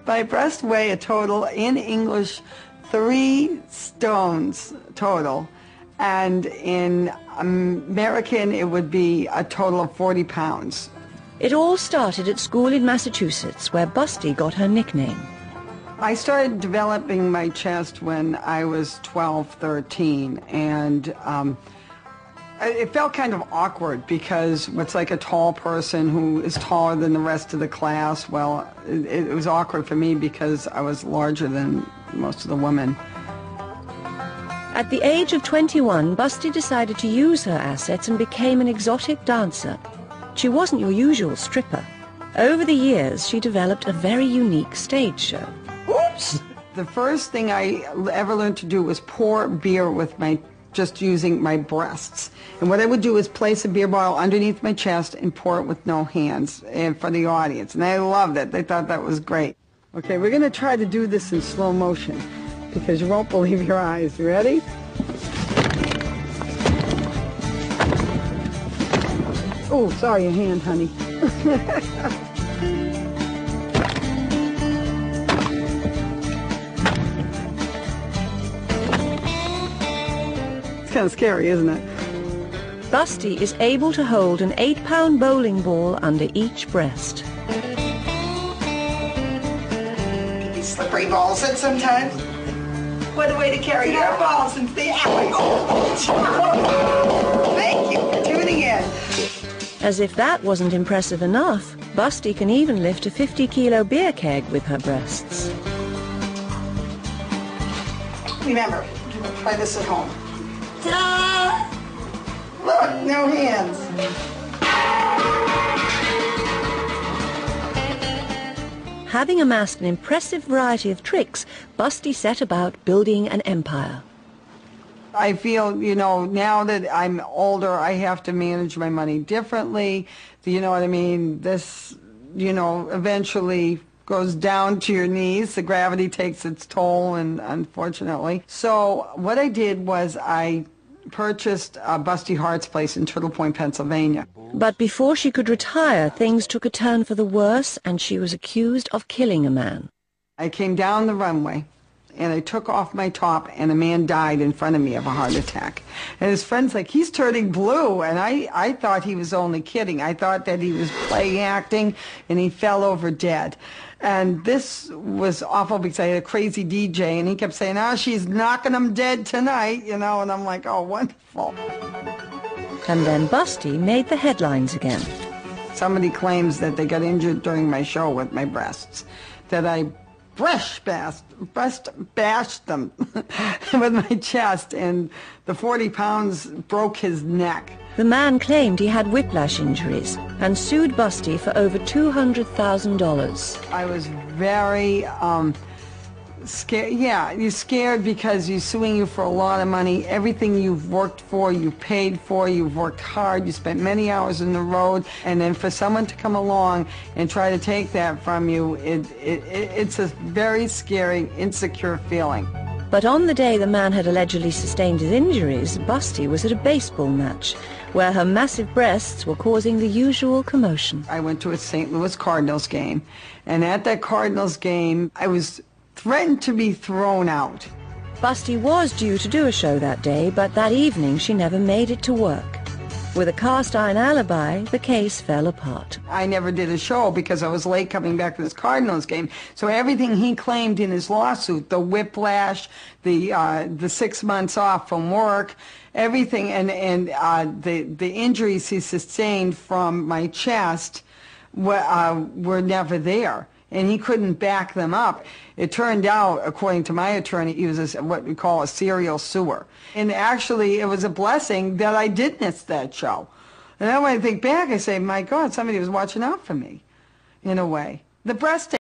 My breasts weigh a total, in English, 3 stones total. And in American, it would be a total of 40 pounds. It all started at school in Massachusetts, where Busty got her nickname. I started developing my chest when I was 12, 13, and it felt kind of awkward because it's like a tall person who is taller than the rest of the class. Well, it was awkward for me because I was larger than most of the women. At the age of 21, Busty decided to use her assets and became an exotic dancer. She wasn't your usual stripper. Over the years, she developed a very unique stage show. Oops! The first thing I ever learned to do was pour beer with just using my breasts. And what I would do is place a beer bottle underneath my chest and pour it with no hands for the audience. And they loved it. They thought that was great. Okay, we're going to try to do this in slow motion because you won't believe your eyes. You ready? Oh, sorry, your hand, honey. It's kind of scary, isn't it? Busty is able to hold an 8-pound bowling ball under each breast. These slippery balls and sometimes. What a way to carry your balls into the alley. Oh. Thank you for tuning in. As if that wasn't impressive enough, Busty can even lift a 50-kilo beer keg with her breasts. Remember, try this at home. Ta-da! Look, no hands. Having amassed an impressive variety of tricks, Busty set about building an empire. I feel, now that I'm older, I have to manage my money differently. You know what I mean? This, eventually goes down to your knees. The gravity takes its toll, and unfortunately. So what I did was I purchased Busty Hart's place in Turtle Point, Pennsylvania. But before she could retire, things took a turn for the worse, and she was accused of killing a man. I came down the runway, and I took off my top, and a man died in front of me of a heart attack. And his friend's like, he's turning blue. And I thought he was only kidding. I thought that he was play acting, and he fell over dead. And this was awful because I had a crazy DJ, and he kept saying, oh, she's knocking him dead tonight, and I'm like, oh, wonderful. And then Busty made the headlines again. Somebody claims that they got injured during my show with my breasts, that I breast bashed them with my chest, and the 40 pounds broke his neck. The man claimed he had whiplash injuries and sued Busty for over $200,000. I was very scared. Yeah, you're scared because he's suing you for a lot of money. Everything you've worked for, you paid for, you've worked hard, you spent many hours on the road, and then for someone to come along and try to take that from you, it's a very scary, insecure feeling. But on the day the man had allegedly sustained his injuries, Busty was at a baseball match where her massive breasts were causing the usual commotion. I went to a St. Louis Cardinals game, and at that Cardinals game, I was threatened to be thrown out. Busty was due to do a show that day, but that evening she never made it to work. With a cast-iron alibi, the case fell apart. I never did a show because I was late coming back to this Cardinals game. So everything he claimed in his lawsuit, the whiplash, the 6 months off from work, everything, and the injuries he sustained from my chest were never there. And he couldn't back them up. It turned out, according to my attorney, he was what we call a serial suer. And actually, it was a blessing that I did miss that show. And then when I think back, I say, my God, somebody was watching out for me, in a way. The breast